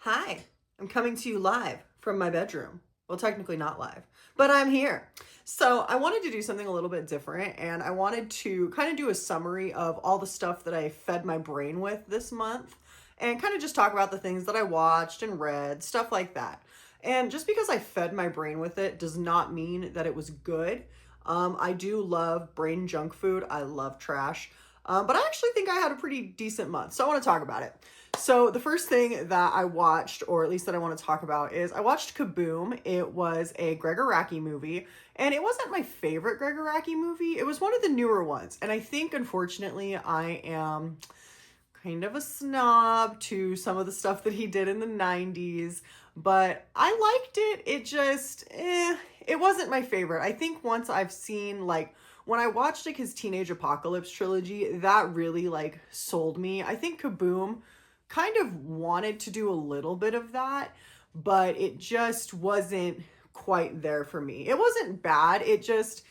Hi, I'm coming to you live from my bedroom. Well, technically not live, but I'm here. So, I wanted to do something a little bit different, and I wanted to kind of do a summary of all the stuff that I fed my brain with this month, and kind of just talk about the things that I watched and read, stuff like that. And just because I fed my brain with it does not mean that it was good. I do love brain junk food, I love trash. But I actually think I had a pretty decent month, so I want to talk about it. So the first thing that I watched, or at least that I want to talk about, is I watched Kaboom. It was a Gregg Araki movie, and it wasn't my favorite Gregg Araki movie. It was one of the newer ones, and I think, unfortunately, I am kind of a snob to some of the stuff that he did in the 90s, but I liked it. It wasn't my favorite. I think once I've seen, like, when I watched, like, his Teenage Apocalypse trilogy, that really, like, sold me. I think Kaboom kind of wanted to do a little bit of that, but it just wasn't quite there for me. It wasn't bad. It just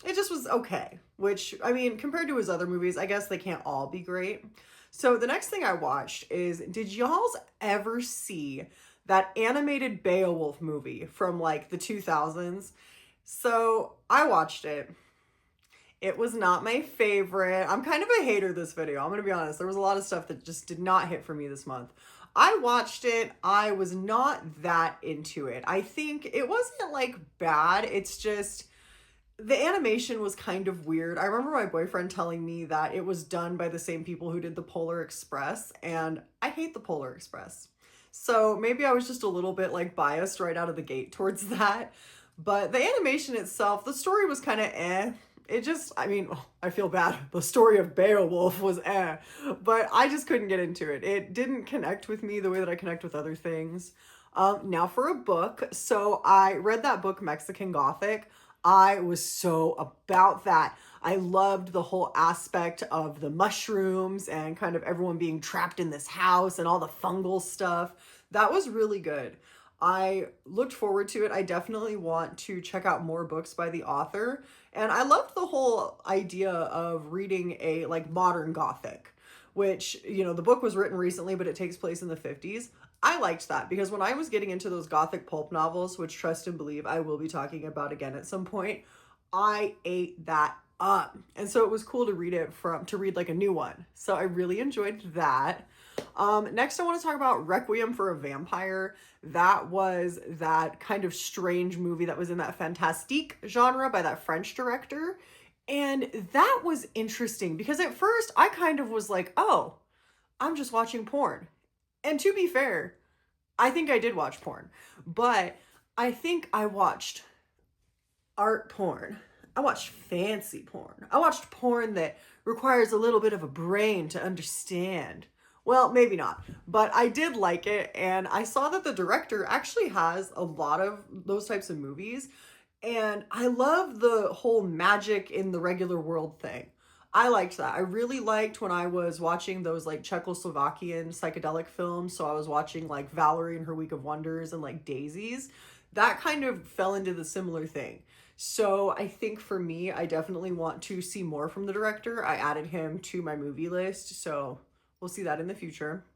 was okay, which, I mean, compared to his other movies, I guess they can't all be great. So the next thing I watched is, did y'all's ever see that animated Beowulf movie from like the 2000s? So I watched it. It was not my favorite. I'm kind of a hater this video. I'm going to be honest. There was a lot of stuff that just did not hit for me this month. I watched it. I was not that into it. I think it wasn't like bad. It's just the animation was kind of weird. I remember my boyfriend telling me that it was done by the same people who did the Polar Express, and I hate the Polar Express. So maybe I was just a little bit like biased right out of the gate towards that. But the animation itself, the story was kind of eh. I mean, I feel bad. The story of Beowulf was eh, but I just couldn't get into it. It didn't connect with me the way that I connect with other things. Now for a book. So I read that book, Mexican Gothic. I was so about that. I loved the whole aspect of the mushrooms and kind of everyone being trapped in this house and all the fungal stuff. That was really good. I looked forward to it. I definitely want to check out more books by the author. And I loved the whole idea of reading a like modern Gothic, which, you know, the book was written recently, but it takes place in the 50s. I liked that because when I was getting into those Gothic pulp novels, which trust and believe I will be talking about again at some point, I ate that up. And so it was cool to read like a new one. So I really enjoyed that. Next, I want to talk about Requiem for a Vampire. That was that kind of strange movie that was in that fantastique genre by that French director. And that was interesting because at first I kind of was like, oh, I'm just watching porn. And to be fair, I think I did watch porn, but I think I watched art porn. I watched fancy porn. I watched porn that requires a little bit of a brain to understand. Well, maybe not, but I did like it, and I saw that the director actually has a lot of those types of movies, and I love the whole magic in the regular world thing. I liked that. I really liked when I was watching those like Czechoslovakian psychedelic films. So I was watching like Valerie and Her Week of Wonders and like Daisies. That kind of fell into the similar thing. So I think for me, I definitely want to see more from the director. I added him to my movie list, so we'll see that in the future.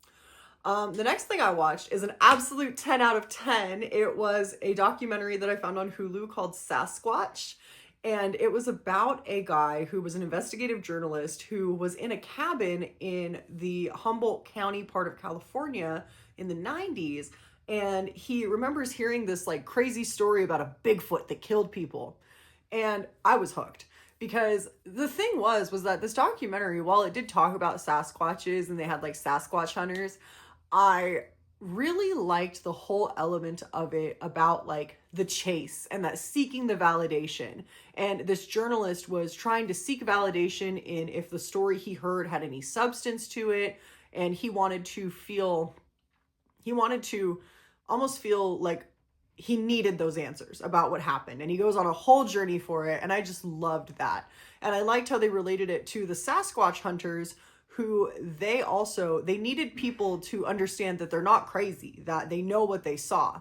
The next thing I watched is an absolute 10 out of 10. It was a documentary that I found on Hulu called Sasquatch. And it was about a guy who was an investigative journalist who was in a cabin in the Humboldt County part of California in the 90s. And he remembers hearing this like crazy story about a Bigfoot that killed people. And I was hooked because the thing was that this documentary, while it did talk about Sasquatches and they had like Sasquatch hunters, I really liked the whole element of it about like the chase and that seeking the validation. And this journalist was trying to seek validation in if the story he heard had any substance to it. And he wanted to almost feel like he needed those answers about what happened. And he goes on a whole journey for it. And I just loved that. And I liked how they related it to the Sasquatch hunters who they needed people to understand that they're not crazy, that they know what they saw.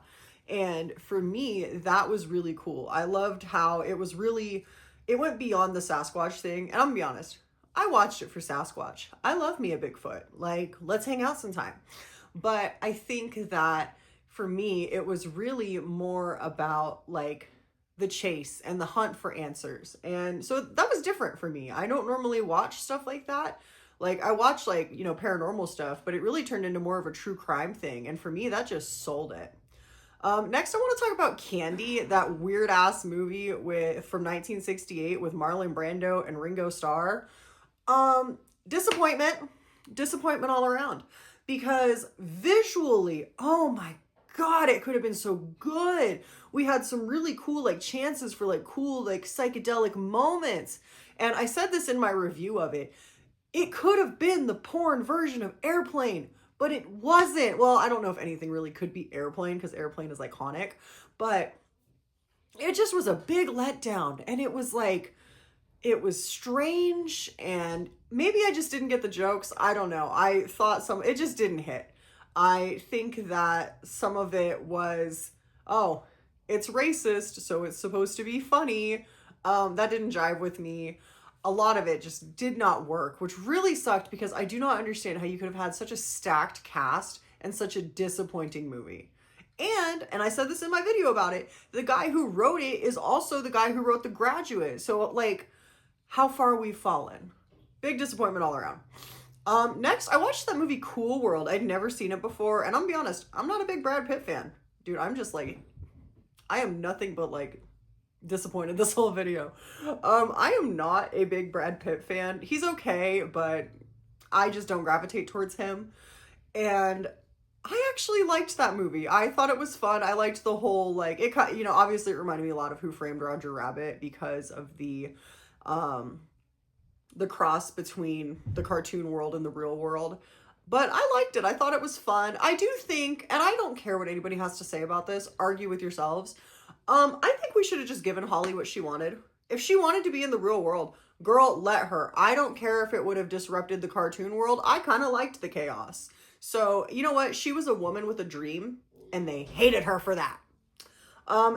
And for me, that was really cool. I loved how it went beyond the Sasquatch thing. And I'm gonna be honest, I watched it for Sasquatch. I love me a Bigfoot. Like, let's hang out sometime. But I think that for me, it was really more about like the chase and the hunt for answers. And so that was different for me. I don't normally watch stuff like that. Like I watch like, you know, paranormal stuff, but it really turned into more of a true crime thing. And for me, that just sold it. Next, I want to talk about Candy, that weird ass movie from 1968 with Marlon Brando and Ringo Starr. Disappointment, disappointment all around, because visually, oh my God, it could have been so good. We had some really cool like chances for like cool like psychedelic moments, and I said this in my review of it. It could have been the porn version of Airplane, but it wasn't. Well, I don't know if anything really could be Airplane because Airplane is iconic, but it just was a big letdown. And it was like, it was strange, and maybe I just didn't get the jokes. I don't know. I thought it just didn't hit. I think that some of it was, oh, it's racist, so it's supposed to be funny. That didn't jive with me. A lot of it just did not work, which really sucked because I do not understand how you could have had such a stacked cast and such a disappointing movie. And I said this in my video about it, the guy who wrote it is also the guy who wrote The Graduate. So like, how far we've fallen. Big disappointment all around. Next, I watched that movie Cool World. I'd never seen it before, and I'm gonna be honest, I'm not a big Brad Pitt fan. Dude, I'm just like, I am nothing but like disappointed this whole video. I am not a big Brad Pitt fan. He's okay, but I just don't gravitate towards him. And I actually liked that movie. I thought it was fun. I liked the whole, like, it, you know, obviously it reminded me a lot of Who Framed Roger Rabbit because of the cross between the cartoon world and the real world. But I liked it. I thought it was fun. I do think, and I don't care what anybody has to say about this, argue with yourselves. I think we should have just given Holly what she wanted. If she wanted to be in the real world, girl, let her. I don't care if it would have disrupted the cartoon world. I kind of liked the chaos. So, you know what? She was a woman with a dream, and they hated her for that.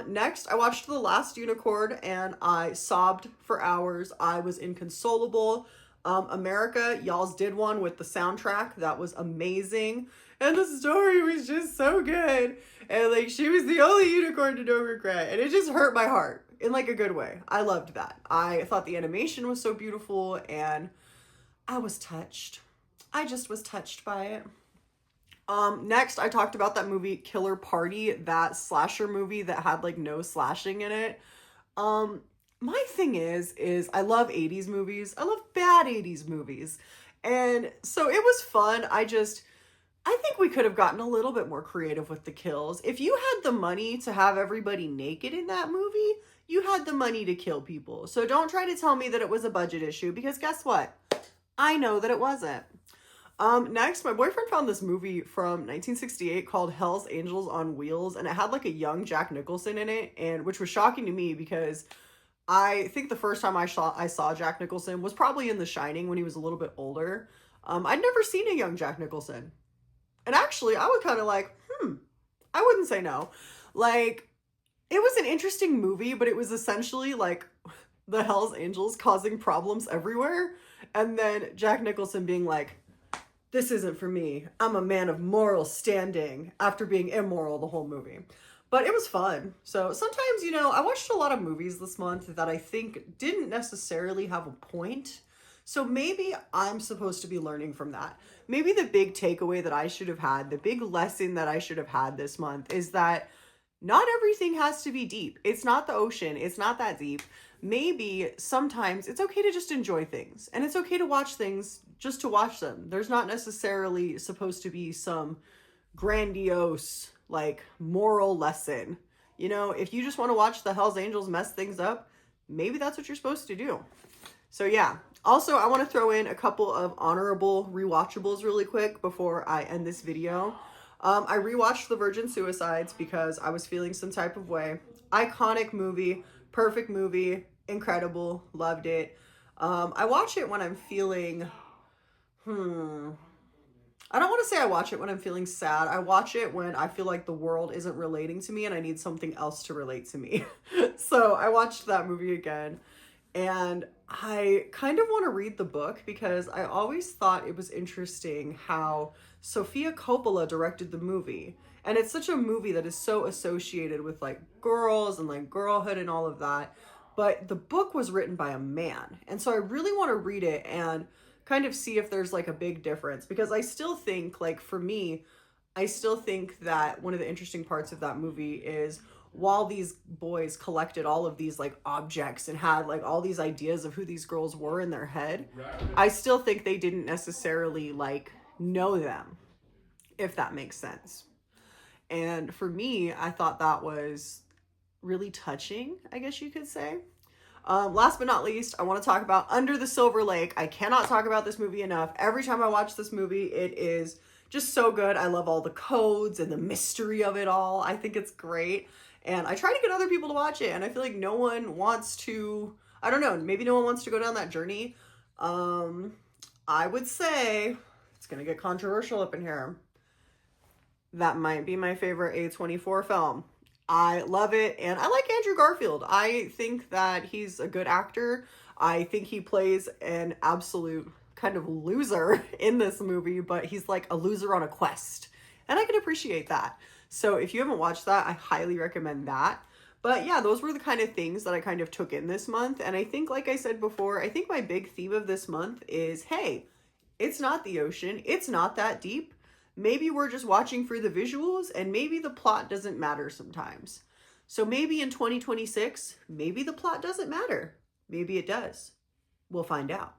Next, I watched The Last Unicorn, and I sobbed for hours. I was inconsolable. America, y'all's did one with the soundtrack. That was amazing. And the story was just so good. And like, she was the only unicorn to no regret. And it just hurt my heart in like a good way. I loved that. I thought the animation was so beautiful, and I was touched. I just was touched by it. Next, I talked about that movie Killer Party, that slasher movie that had like no slashing in it. My thing is I love 80s movies. I love bad 80s movies. And so it was fun. I think we could have gotten a little bit more creative with the kills. If you had the money to have everybody naked in that movie, you had the money to kill people. So don't try to tell me that it was a budget issue, because guess what? I know that it wasn't. Next, my boyfriend found this movie from 1968 called Hell's Angels on Wheels, and it had like a young Jack Nicholson in it, and which was shocking to me because I think the first time I saw Jack Nicholson was probably in The Shining when he was a little bit older. I'd never seen a young Jack Nicholson. And actually, I was kind of like, I wouldn't say no. Like, it was an interesting movie, but it was essentially like the Hell's Angels causing problems everywhere, and then Jack Nicholson being like, this isn't for me. I'm a man of moral standing, after being immoral the whole movie. But it was fun. So sometimes, you know, I watched a lot of movies this month that I think didn't necessarily have a point. So maybe I'm supposed to be learning from that. Maybe the big takeaway that I should have had, the big lesson that I should have had this month is that not everything has to be deep. It's not the ocean. It's not that deep. Maybe sometimes it's okay to just enjoy things, and it's okay to watch things just to watch them. There's not necessarily supposed to be some grandiose, like, moral lesson. You know, if you just want to watch the Hells Angels mess things up, maybe that's what you're supposed to do. So yeah. Also, I want to throw in a couple of honorable rewatchables really quick before I end this video. I rewatched The Virgin Suicides because I was feeling some type of way. Iconic movie, perfect movie, incredible, loved it. I watch it when I'm feeling, I don't want to say I watch it when I'm feeling sad. I watch it when I feel like the world isn't relating to me and I need something else to relate to me. So I watched that movie again, and I kind of want to read the book because I always thought it was interesting how Sofia Coppola directed the movie. And it's such a movie that is so associated with like girls and like girlhood and all of that. But the book was written by a man. And so I really want to read it and kind of see if there's like a big difference, because I still think, like, for me, I still think that one of the interesting parts of that movie is, while these boys collected all of these like objects and had like all these ideas of who these girls were in their head, I still think they didn't necessarily like know them, if that makes sense. And for me, I thought that was really touching, I guess you could say. Last but not least, I want to talk about Under the Silver Lake. I cannot talk about this movie enough. Every time I watch this movie, it is just so good. I love all the codes and the mystery of it all. I think it's great. And I try to get other people to watch it, and I feel like no one wants to, I don't know, maybe no one wants to go down that journey. I would say, it's going to get controversial up in here, that might be my favorite A24 film. I love it, and I like Andrew Garfield. I think that he's a good actor. I think he plays an absolute kind of loser in this movie, but he's like a loser on a quest, and I can appreciate that. So if you haven't watched that, I highly recommend that. But yeah, those were the kind of things that I kind of took in this month, and I think, like I said before, I think my big theme of this month is, hey, it's not the ocean. It's not that deep. Maybe we're just watching for the visuals, and maybe the plot doesn't matter sometimes. So maybe in 2026, maybe the plot doesn't matter. Maybe it does. We'll find out.